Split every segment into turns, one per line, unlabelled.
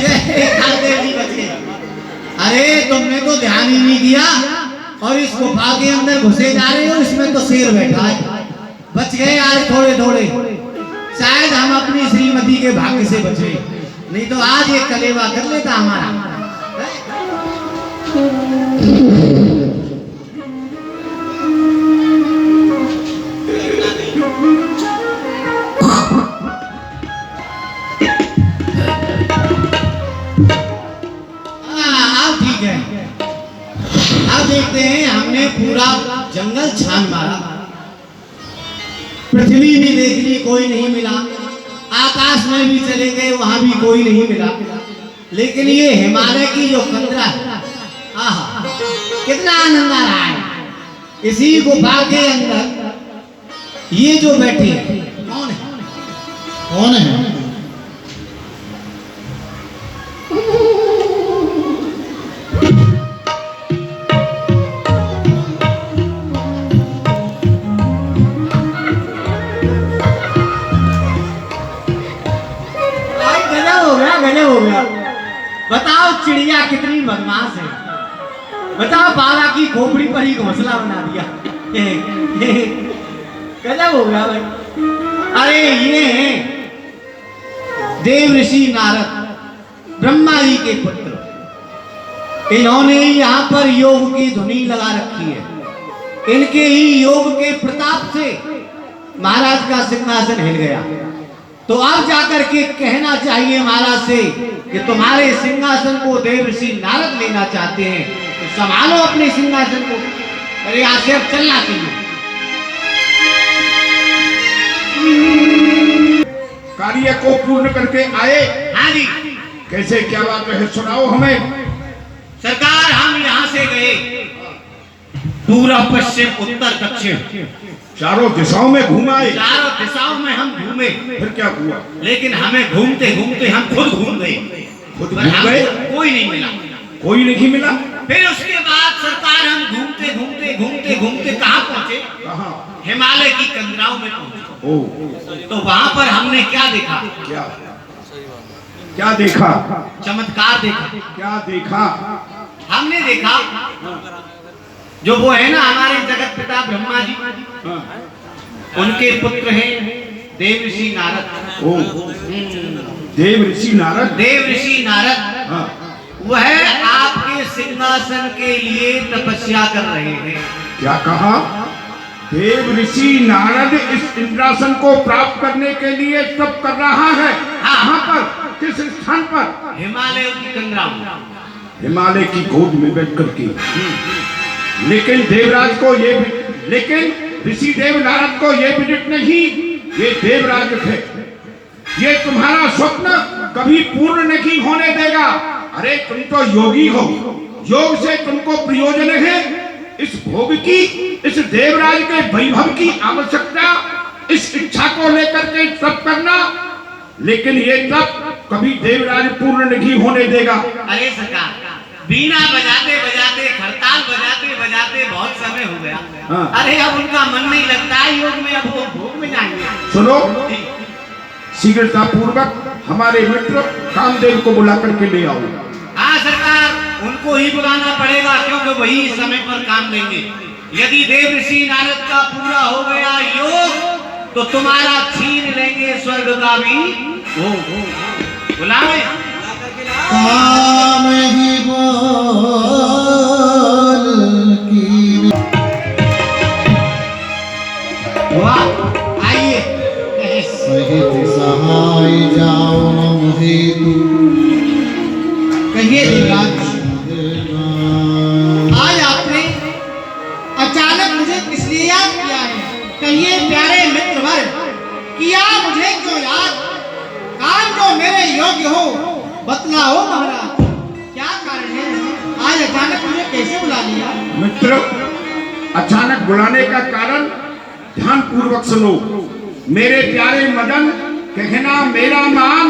गए कालदेव जी, बच गए। अरे तुमने तो ध्यान ही नहीं दिया और इस गुफा के अंदर घुसे जा रहे हो, इसमें तो शेर बैठा है। बच गए आज थोड़े थोड़े, शायद हम अपनी श्रीमती के भाग्य से बचे, नहीं तो आज ये कलेवा कर लेता हमारा। ठीक है, अब देखते हैं। हमने पूरा जंगल छान मारा, पृथ्वी भी देख ली, कोई नहीं मिला। आकाश में भी चले गए, वहां भी कोई नहीं मिला। लेकिन ये हिमालय की जो कंदरा है, आहा कितना आनंद आ रहा है। इसी गुफा के अंदर ये जो बैठे हैं कौन है? कौन है? हो गया। बताओ चिड़िया कितनी बदमाश है, बताओ बाबा की खोपड़ी पर ही घोंसला बना दिया। गजब हो गया भाई। अरे ये हैं देव ऋषि नारद, ब्रह्मा जी के पुत्र। इन्होंने यहाँ पर योग की धुनी लगा रखी है। इनके ही योग के प्रताप से महाराज का सिंहासन हिल गया। तो अब जाकर के कहना चाहिए महाराज से कि तुम्हारे सिंहासन को देव ऋषि नारद लेना चाहते हैं, तो संभालो अपने सिंहासन को। अरे यहाँ से अब चलना चाहिए।
कार्य को पूर्ण करके आए।
हाँ जी,
कैसे क्या बात है, सुनाओ हमें।
सरकार हम यहाँ से गए पूर्व पश्चिम उत्तर दक्षिण,
चारों दिशाओं में घुमाए।
चारों दिशाओं में हम घूमे,
फिर क्या हुआ?
लेकिन हमें घूमते घूमते हम खुद घूम गए।
खुद घूम गए,
कोई नहीं मिला।
कोई नहीं मिला।
फिर उसके बाद सरकार हम घूमते घूमते घूमते घूमते कहाँ पहुँचे?
कहाँ?
हिमालय की कंदराओं में पहुँचे।
ओ,
तो वहाँ पर हमने क्या देखा?
क्या क्या देखा?
चमत्कार देखा।
क्या देखा?
हमने देखा जो वो है ना हमारे जगत पिता ब्रह्मा जी, उनके पुत्र हैं देव ऋषि नारद।
ओ, देव ऋषि नारद।
देव ऋषि नारद
हाँ।
वह आपके सिंहासन के लिए तपस्या कर रहे हैं।
क्या कहा? देव ऋषि नारद इस इंद्रासन को प्राप्त करने के लिए तप कर रहा है। कहाँ पर? किस स्थान पर?
हिमालय की कंदराओं,
हिमालय की गोद में बैठ करके। लेकिन देवराज को ये, लेकिन ऋषि देव नारद को ये विदित नहीं, ये देवराज है। ये तुम्हारा स्वप्न कभी पूर्ण नहीं होने देगा। अरे तुम तो योगी हो, योग से तुमको प्रयोजन है। इस भोग की, इस देवराज के वैभव की आवश्यकता, इस इच्छा को लेकर के तप करना, लेकिन ये तप कभी देवराज पूर्ण नहीं होने देगा।
अरे सरकार, बीना बजाते बजाते, खरताल बजाते बजाते बहुत समय हो गया।
हाँ।
अरे अब उनका मन नहीं लगता है योग में, अब वो भोग में जाएंगे।
सुनो, शीघ्रता पूर्वक हमारे मित्र कामदेव को बुला करके ले आओ।
हाँ सरकार, उनको ही बुलाना पड़ेगा, क्योंकि वही समय पर काम देंगे। यदि देव ऋषि नारद का पूरा हो गया योग, तो तुम्हारा छीन लेंगे स्वर्ग का भी भोग। बुलावे
काम ही बोल की।
वाह, आइए।
सहित सहाय जाओ हेतु।
कहिए देवराज, आज आपने अचानक मुझे किस लिए याद किया है? कहिए प्यारे मित्र वर, किया मुझे क्यों याद? काम जो मेरे योग्य हो बतलाओ महाराज, क्या कारण है? आज अचानक मुझे कैसे बुला लिया?
मित्र, अचानक बुलाने का कारण ध्यान पूर्वक सुनो। मेरे प्यारे मदन, कहना मेरा मान,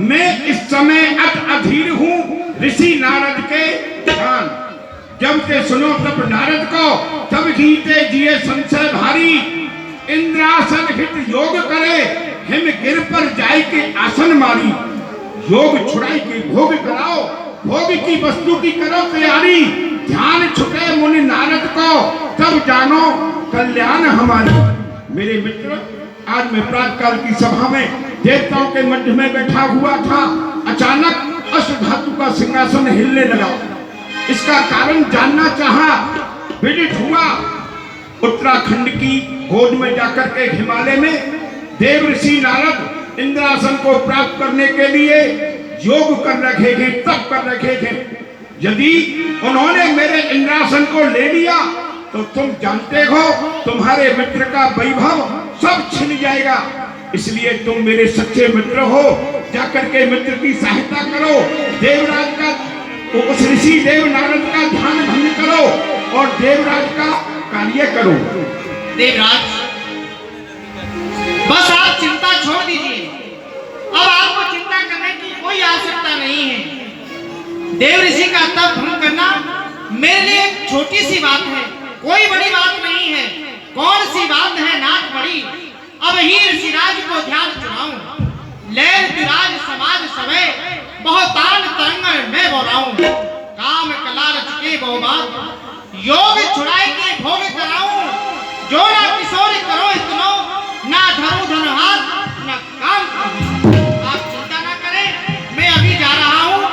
मैं इस समय अधीर हूँ ऋषि नारद के ध्यान। जब ते सुनो तब नारद को, तब गीते जिए संशय भारी। इंद्रासन हित योग करे, हिम गिर पर जाय के आसन मारी। योग छुड़ाई की भोग कराओ, भोग की वस्तु की करो तैयारी। ध्यान छुटे मुनि नारद को, तब जानो कल्याण हमारी। मेरे मित्र, आज मैं प्रातःकाल की सभा में देवताओं के मध्य में बैठा हुआ था। अचानक अष्टधातु का सिंहासन हिलने लगा। इसका कारण जानना चाहा। विदित हुआ उत्तराखंड की गोद में जाकर के हिमालय में देव ऋषि नारद इंद्रासन को प्राप्त करने के लिए योग कर रखे थे, तप कर रखे थे। यदि उन्होंने मेरे इंद्रासन को ले लिया तो तुम जानते हो तुम्हारे मित्र का वैभव सब छिन जाएगा। इसलिए तुम मेरे सच्चे मित्र हो, जाकर के मित्र की सहायता करो। देवराज का, उस ऋषि देव नारद का ध्यान भंग करो और देवराज का कार्य करो।
देवराज, बस आप चिंता छोड़ दीजिए। अब आपको चिंता करने की कोई आवश्यकता नहीं है। देव ऋषि का तप भंग करना मेरे लिए एक छोटी सी बात है, कोई बड़ी बात नहीं है। कौन सी बात है नाथ बड़ी। अब ही ऋषिराज को ध्यान चुनाऊं, लैल विराज समाज सवे, बहुतान तरंग मैं बोलाऊं। काम कला रच के बहुबात, योग छुड़ाए के भोग कराऊं। जो ना किशोर करो इतनो, ना धरो धन हाथ, ना काम करो। आप चिंता ना करें, मैं अभी जा रहा हूं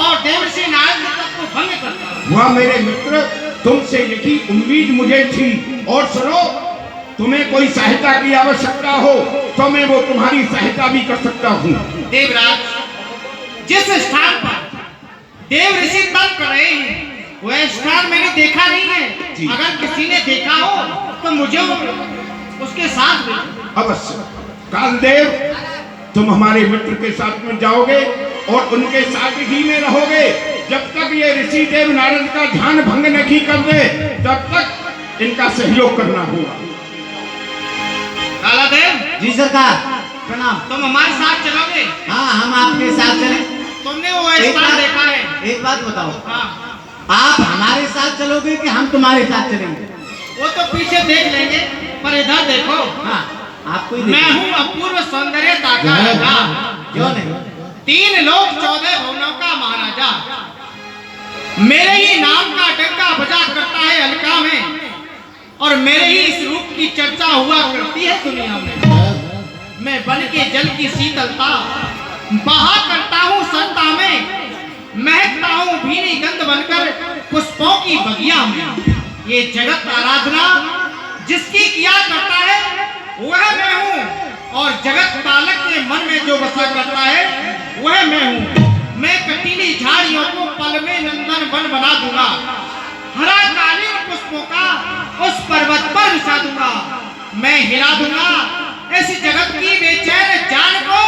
और देवर्षि नारद के तप को भंग करता हूं।
वह मेरे मित्र, तुमसे यही उम्मीद मुझे थी। और सुनो, तुम्हें कोई सहायता की आवश्यकता हो तो मैं वो तुम्हारी सहायता भी कर सकता हूँ।
देवराज, जिस स्थान पर देव ऋषि तप कर रहे हैं वह स्थान मैंने देखा नहीं है। अगर किसी ने देखा हो तो मुझे उसके साथ भेजो।
अवश्य। कालदेव, तुम हमारे मित्र के साथ में जाओगे और उनके साथ ही में रहोगे। जब तक ये ऋषि देव नारद का ध्यान भंग नहीं कर दे तब तक इनका सहयोग करना होगा।
कालादेव
जी सरकार, प्रणाम।
तुम हमारे साथ चलोगे?
हाँ, हम आपके साथ चलें।
तुमने वो
एक
स्थान
बात-
देखा है?
एक बात बताओ,
हाँ,
आप हमारे साथ चलोगे कि हम तुम्हारे साथ चलेंगे?
वो तो पीछे देख लेंगे, पर इधर देखो।
हाँ, आपको ही
मैं
देखना।
हूँ अपूर्व सौंदर्यता का राजा,
क्यों नहीं?
3 लोक 14 भुवनों का महाराजा। मेरे ही नाम का डंका बजा करता है अलका में, और मेरे ही इस रूप की चर्चा हुआ करती है दुनिया में। मैं बन के जल की शीतलता बहा करता हूँ संता में, महकता हूँ भीनी गंध बनकर पुष्पों की बगिया में। ये जगत आराधना जिसकी किया करता है वह मैं हूँ, और जगत पालक के मन में जो बसा करता है वह मैं हूँ। मैं कटीली झाड़ियों को पल में नंदन वन बना दूंगा, हरा कालीन पुष्पों का उस पर्वत पर बिछा दूंगा। मैं हिला दूंगा इस जगत की बेचैन जान को।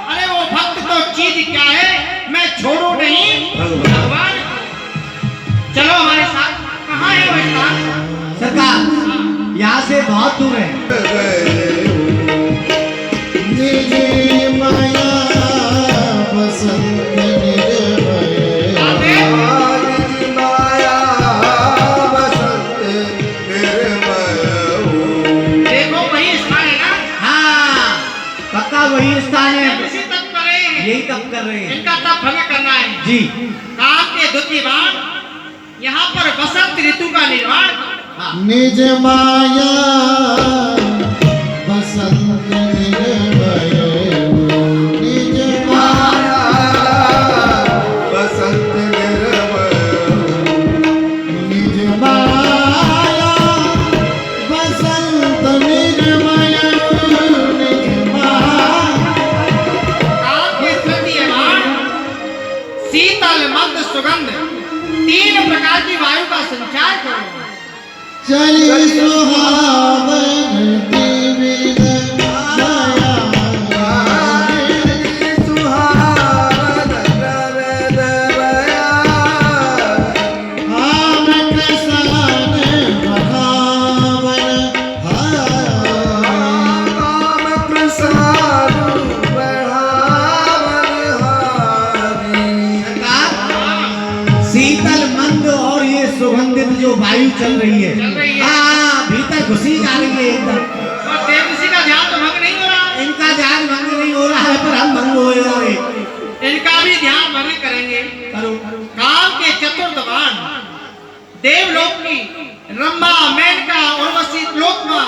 अरे वो भक्त तो चीज क्या है, मैं छोड़ू नहीं भगवान को। चलो हमारे साथ। कहाँ है वो स्थान?
सरकार, यहाँ से बहुत दूर है।
निज माया बसंत निर्भय।
देखो वही स्थान है ना?
हाँ, पक्का वही स्थान है।
इसी तप कर रहे हैं,
यही तप कर रहे हैं।
इनका तप भंग करना है।
जी।
काम के द्वितीय बार यहाँ पर बसंत ऋतु का निर्माण।
हाँ।
निज माया बसंत निर्भय। निज माया बसंत निर्भय। निज माया बसंत निर्भय। निज माया।
काम के तृतीय बार शीतल मंद सुगंध 3 प्रकार की वायु का संचार करो।
चली सुहावन दिव्य माया। सुहावन हम प्रसाद बढ़ावन। हम प्रसाद
सरकार, शीतल मंद और ये सुगंधित जो वायु चल रही है,
चल रही है।
हाँ, भीतर घुसी जा रही है एकदम।
और देव ऋषि का ध्यान तो भंग नहीं हो रहा।
इनका ध्यान भंग नहीं हो रहा है, पर हम भंग हो रहे हैं।
इनका भी ध्यान भंग करेंगे। काल के चतुर्दवान देवलोक की रंभा, मेनका, उर्वशी, त्रिलोकमा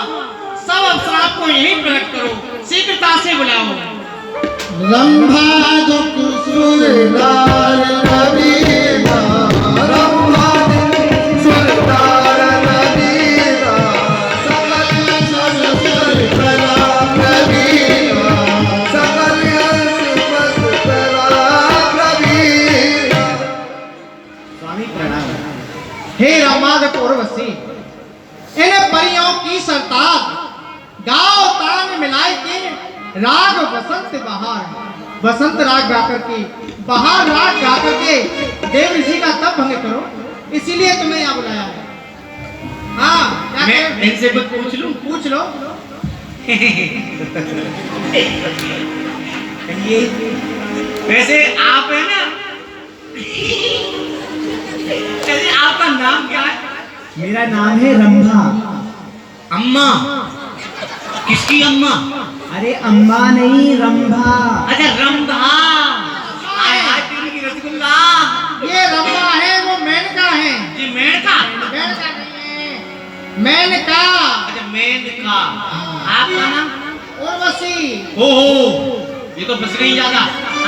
सब अप्सरा को यहीं प्रकट करो, शीघ्रता से बुलाओ।
रंभा दुख सुरदार नबीना, रंभा सुरदार नबीना, सकल सब कर कला नबीना, सकल सब कला नबीना।
स्वामी प्रणाम। हे रामादक उर्वशी, इन परियों की सरताज गाओ तान मिलाए के राग बसंत बहार, बसंत राग गा करके बहार राग गा करके देव ऋषि का तप भंग करो, इसीलिए तुम्हें यहाँ बुलाया है। हाँ, क्या
मैं
करें?
इनसे कुछ पूछ लूं?
पूछ लो।
ये वैसे आप है ना, वैसे आपका नाम क्या है?
मेरा नाम है रंभा।
अम्मा? किसकी अम्मा?
अरे अम्मा नहीं, रंभा।
अच्छा, रंभा। हाय हाय तेरी की रसगुल्ला।
ये रंभा है, वो मेनका है।
जी मेनका?
मेनका नहीं है, मेनका।
अच्छा मेनका। आपका नाम?
उर्वशी।
ओहो, ये तो बस गई ज्यादा।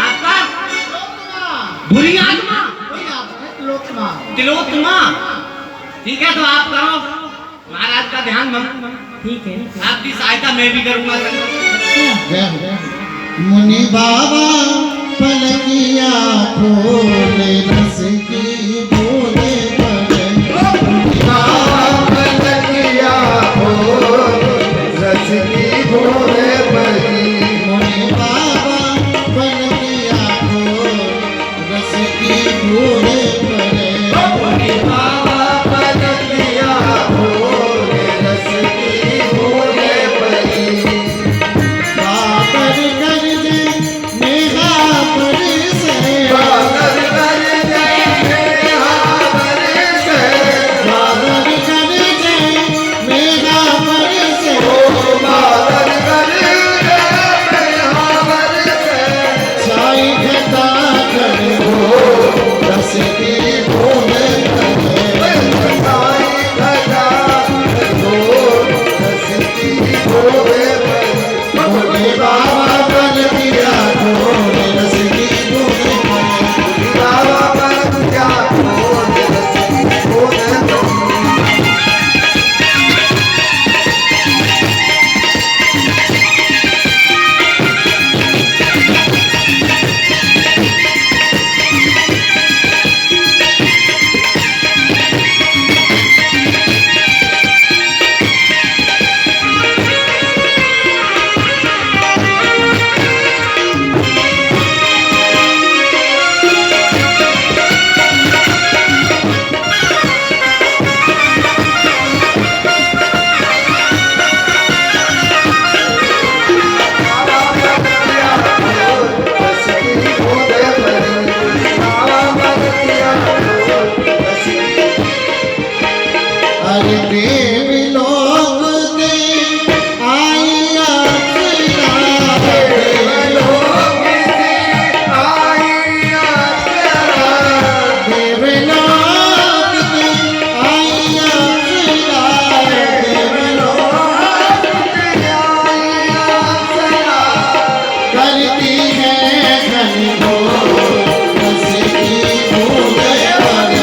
आपका? बुरी आत्मा?
लोकमा।
तिलोत्तमा। ठीक है, तो आप करो महाराज का ध्यान भंग।
ठीक है।
आपकी सहायता मैं भी करूंगा।
मुनि बाबा पलकिया खोले, रस की बूंदे पड़े। मुनि बाबा पलकिया खोले, रस की बूंदे पड़ी। मुनि बाबा पलकिया खोले, रस की बूंदे पड़े। मुनि बाबा पलकिया खोले, रस की बूंदे पड़ी। बाबर कर दे नेहा पर से, बाबर कर दे नेहा पर से, बाबर कर दे नेहा पर से, ओ बाबर कर दे नेहा पर से। साई घटा कर हो रस की बूंदे पड़े, साई घटा कर हो रस की बूंदे पड़े। मुनि बाबा पलकिया खोले, रस की बूंदे पड़े। मुनि बाबा पलकिया खोले, रस की बूंदे पड़े। अरे देव लोक दे आइया तेरा, देव लोक दे आइया तेरा, देव लोक दे आइया तेरा, देव लोक दे आइया तेरा। करती है घन घोर रस की बूंदे पड़े।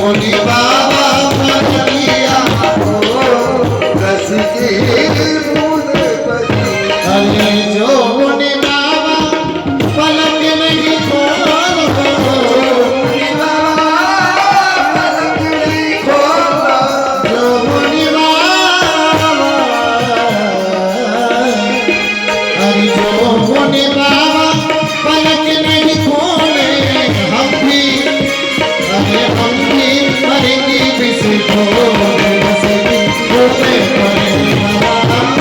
मुनि बाबा पलकिया खोले, रस की बूंदे पड़ी। अरे जो मुनि बाबा पलक नहीं खोलो, मुनि बाबा पलक नहीं खोलो, जो मुनि बाबा, अरे जो मुनि बाबा पलक नहीं खोले, हम भी, अरे हम भी मरेंगे विष खोले, रस की बूंदे पड़े। हम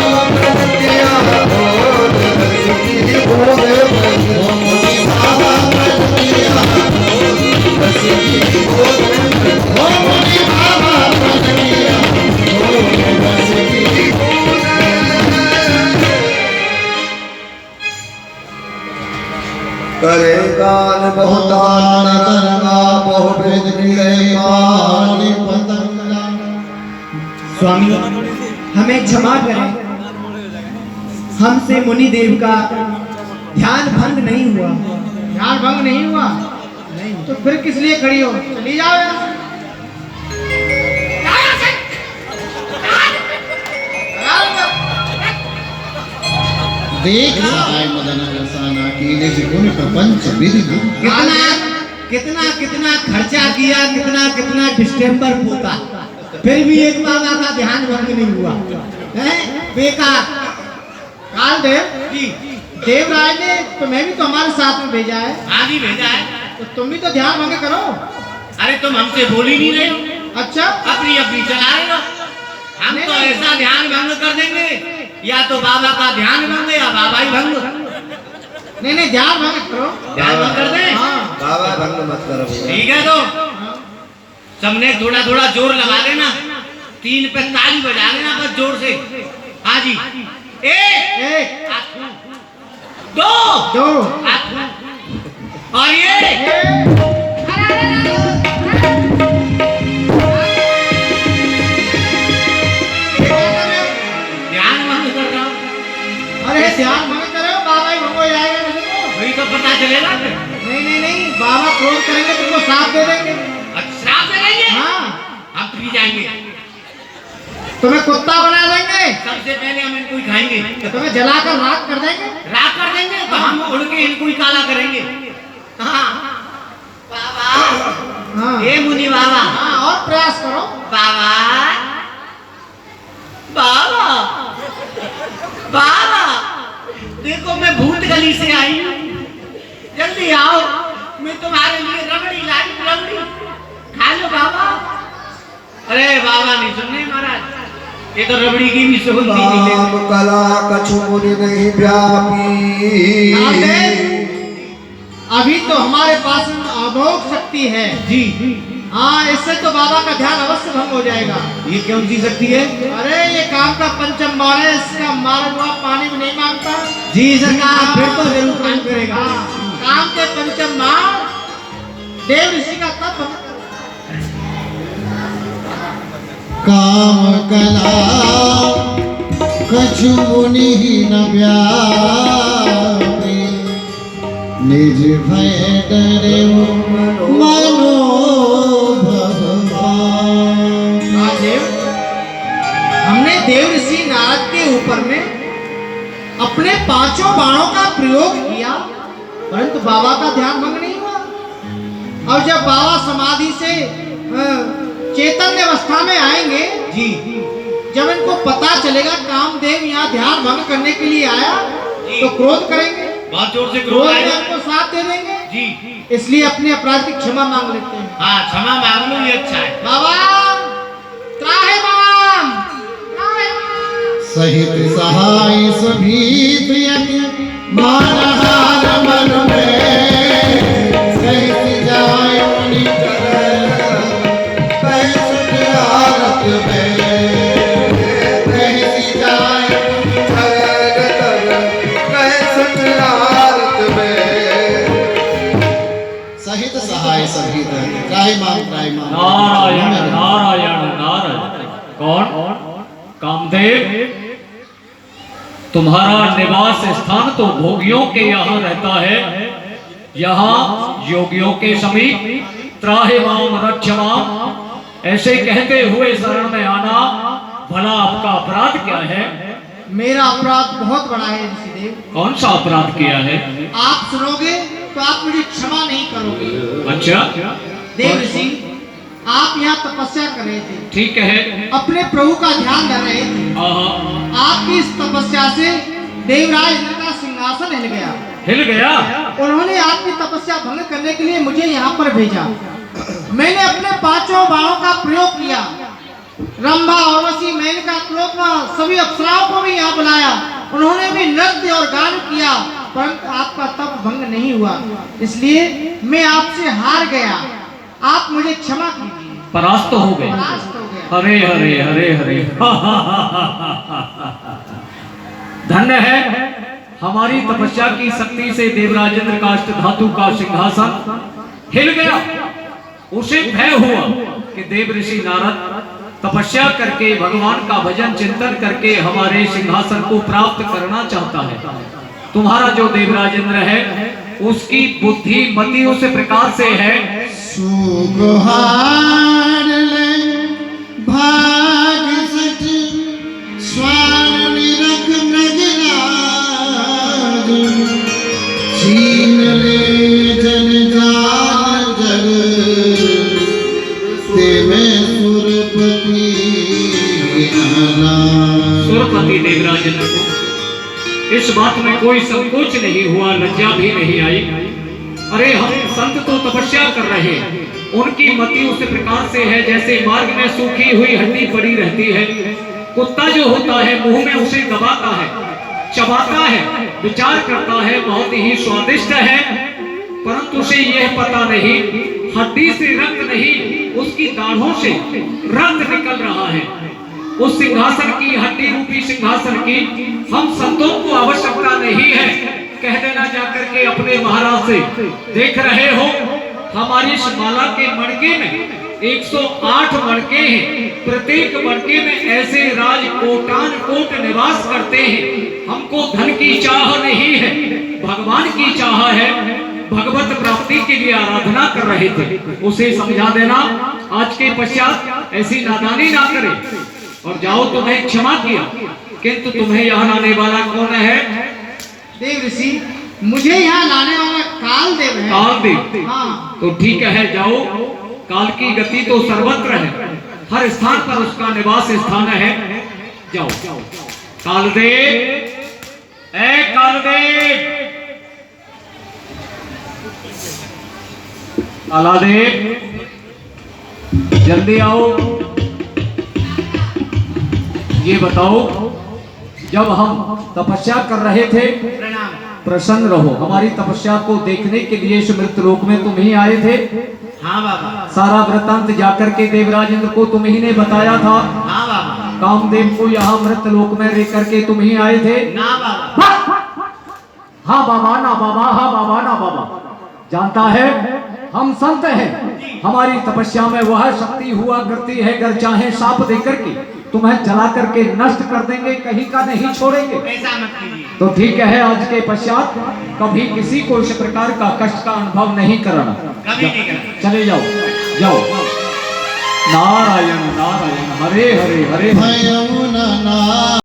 करे गान बहुतान तरंगा बहु भेद मिले पानी पतंगा।
स्वामी हमें क्षमा करें, हमसे मुनि देव का ध्यान भंग नहीं हुआ।
ध्यान भंग नहीं हुआ? नहीं। तो फिर किस लिए खड़ी हो? चली जाओ यहाँ से।
देख सहाय मदन रसाना कीने गुण प्रपंच विधि
कितना कितना कितना खर्चा किया, कितना कितना डिस्टेम्बर पोता, फिर भी एक बाबा का ध्यान भंग नहीं हुआ है। बेकार।
कालदेव
जी
देवराज ने तुम्हें भी तो हमारे साथ में भेजा है।
हाँ जी भेजा है।
तो तुम भी तो ध्यान भंग करो।
अरे तुम हमसे बोल ही नहीं रहे हो,
अच्छा
अपनी अपनी चला रहे हो। हम
नहीं,
तो
नहीं।
ऐसा ध्यान भंग कर देंगे, या तो बाबा का ध्यान भंग या बाबा ही भंग।
नहीं नहीं ध्यान भंग करो।
ध्यान भंग कर दे।
हाँ
बाबा भंग मत करो।
ठीक है, तो सबने थोड़ा थोड़ा जोर लगा देना, 3 पे ताली बजा देना बस जोर से। हाँ जी। 1 2
दो
और ये ध्यान भंग कर रहा हूँ।
अरे ध्यान भंग करो, बाबा ही भंग हो जाएगा नहीं तो।
वही तो पता चलेगा फिर।
नहीं नहीं नहीं, बाबा क्रोध करेंगे तुमको साथ दे देंगे।
अच्छा श्राप दे देंगे,
हाँ
हम पी जाएंगे।
तुम्हें कुत्ता बना देंगे,
सबसे पहले हम इनको ही खाएंगे,
तुम्हें जलाकर राख कर देंगे।
राख कर देंगे, तो हम उड़ के इनको ही काला करेंगे। हाँ बाबा,
हाँ
ये मुनि बाबा,
हाँ और प्रयास करो।
बाबा बाबा बाबा, देखो मैं भूत गली से आई हूँ, जल्दी आओ, मैं तुम्हारे लिए रबड़ी लाई, रबड़ी खा लो बाबा। अरे बाबा नहीं सुनने महाराज, ये तो रबड़ी की भी सुगंध नहीं
राम कला कछु मुनि नहीं व्यापी।
नामदेव, अभी तो हमारे पास में अमोघ शक्ति है।
जी
हाँ, इससे तो बाबा का ध्यान अवश्य भंग हो जाएगा।
ये कौन सी शक्ति है?
अरे ये काम का पंचम बाण है, इसका मारा हुआ पानी भी नहीं मांगता।
जी सरकार, फिर तो जरूर काम करेगा।
हाँ, काम के पंचम बाण देव ऋषि का तब भंग
काम कला कछु मुनि न व्यापी। निज भय डरे मनो भगवान।
देव, हमने देव ऋषि नारद के ऊपर में अपने 5 बाणों का प्रयोग किया, परंतु बाबा का ध्यान भंग नहीं हुआ। और जब बाबा समाधि से चैतन्य अवस्था में आएंगे,
जी
जब इनको पता चलेगा कामदेव यहाँ ध्यान भंग करने के लिए आया, तो क्रोध करेंगे,
बहुत जोर से
क्रोध
क्रोध
में
आएगा।
हमको साथ दे देंगे।
जी
इसलिए अपने अपराध की क्षमा मांग लेते हैं।
हाँ, क्षमा मांग लो, ये अच्छा है।
बाबा त्राहि माम, त्राहि माम।
सहित सहाय सभी प्रिय मानहार मन में। सहित जाय मुनि कह सुख आरत में। कह जाय मुनि कह सुख आरत में। सहित सहाय सभी त्राहि माम त्राहि माम।
नारायण नारायण नारायण। कौन? कामदेव, तुम्हारा निवास स्थान तो भोगियों के यहाँ रहता है, यहाँ योगियों के समीप त्राहि माम रक्ष माम ऐसे कहते हुए शरण में आना, भला आपका अपराध क्या है?
मेरा अपराध बहुत बड़ा है ऋषिदेव।
कौन सा अपराध किया है?
आप सुनोगे तो आप मुझे क्षमा नहीं करोगे।
अच्छा,
देव ऋषि, आप यहाँ तपस्या कर रहे थे,
ठीक है।
अपने प्रभु का ध्यान कर रहे थे।
आहा,
आपकी इस तपस्या से देवराज इंद्र का सिंहासन हिल गया।
हिल गया?
उन्होंने आपकी तपस्या भंग करने के लिए मुझे यहाँ पर भेजा। मैंने अपने 5 बाणों का प्रयोग किया, रंभा उर्वशी मेनका त्रिलोचना सभी अप्सराओं को भी यहाँ बुलाया, उन्होंने भी नृत्य और गान किया, परंतु आपका तप भंग नहीं हुआ। इसलिए मैं आपसे हार गया, आप मुझे क्षमा कीजिए।
परास्त हो गए।
परास्त हो गया।
हरे हरे हरे हरे। धन्य है हमारी तपस्या की शक्ति से देवराजेंद्र का अष्ट धातु का सिंहासन हिल गया। उसे भय हुआ कि देव ऋषि नारद तपस्या करके भगवान का भजन चिंतन करके हमारे सिंहासन को प्राप्त करना चाहता है। तुम्हारा जो देवराजेंद्र है उसकी बुद्धि मति उस प्रकार से है।
सुगहार ले भाग सच स्वान निरख नगराज छीन ले जन जान जग ते में सुरपति
सुरपति देवराजेंद्र को इस बात में कोई संकोच नहीं हुआ, लज्जा भी नहीं आई। अरे हम संत तो तपस्या कर रहे हैं, उनकी मति उस प्रकार से है जैसे मार्ग में सूखी हुई हड्डी पड़ी रहती है। कुत्ता जो होता है मुंह में उसे दबाता है, चबाता है, विचार करता है, बहुत ही स्वादिष्ट है, परंतु उसे यह पता नहीं हड्डी से रक्त नहीं, उसकी दाढ़ों से रक्त निकल रहा है। उस सिंहासन की, हड्डी रूपी सिंहासन की हम संतों को आवश्यकता नहीं है। कह देना जाकर के अपने महाराज से, देख रहे हो हमारी इस माला के मणके में 108 मणके हैं, प्रत्येक मणके में ऐसे राजकोटान कोट निवास करते हैं। हमको धन की चाह नहीं है, भगवान की चाह है। भगवत प्राप्ति के लिए आराधना कर रहे थे, उसे समझा देना आज के पश्चात ऐसी नादानी ना करे। और जाओ, तुम्हें क्षमा किया, किंतु तुम्हें यहाँ लाने वाला कौन है?
देव ऋषि, मुझे यहाँ लाने वाला कालदेव है।
कालदेव?
हाँ।
तो ठीक है, जाओ। काल की गति तो सर्वत्र है, हर स्थान पर उसका निवास स्थान है। जाओ। कालदेव, ए कालदेव, कालादेव, जल्दी आओ। ये बताओ, जब हम तपस्या कर रहे थे, प्रसन्न रहो, हमारी तपस्या को देखने के लिए इस मृतलोक में तुम ही आए थे।
हाँ बाबा।
सारा वृतांत जाकर के देवराजेंद्र को तुम ही ने बताया था।
हाँ बाबा।
कामदेव को यहाँ मृतलोक में लेकर के तुम ही आए थे।
ना बाबा।
हाँ बाबा, ना बाबा, हाँ बाबा, ना बाबा। जानता है हम संत हैं, हमारी तपस्या में वह शक्ति हुआ करती है, अगर चाहे साप देकर के तुम्हें जला करके नष्ट कर देंगे, कहीं का नहीं छोड़ेंगे।
ऐसा मत कीजिए।
तो ठीक है, आज के पश्चात कभी किसी को इस प्रकार का कष्ट का अनुभव नहीं करना।
कभी नहीं करना।
चले जाओ, जाओ। नारायण नारायण, हरे हरे हरे हरे।
भयमुना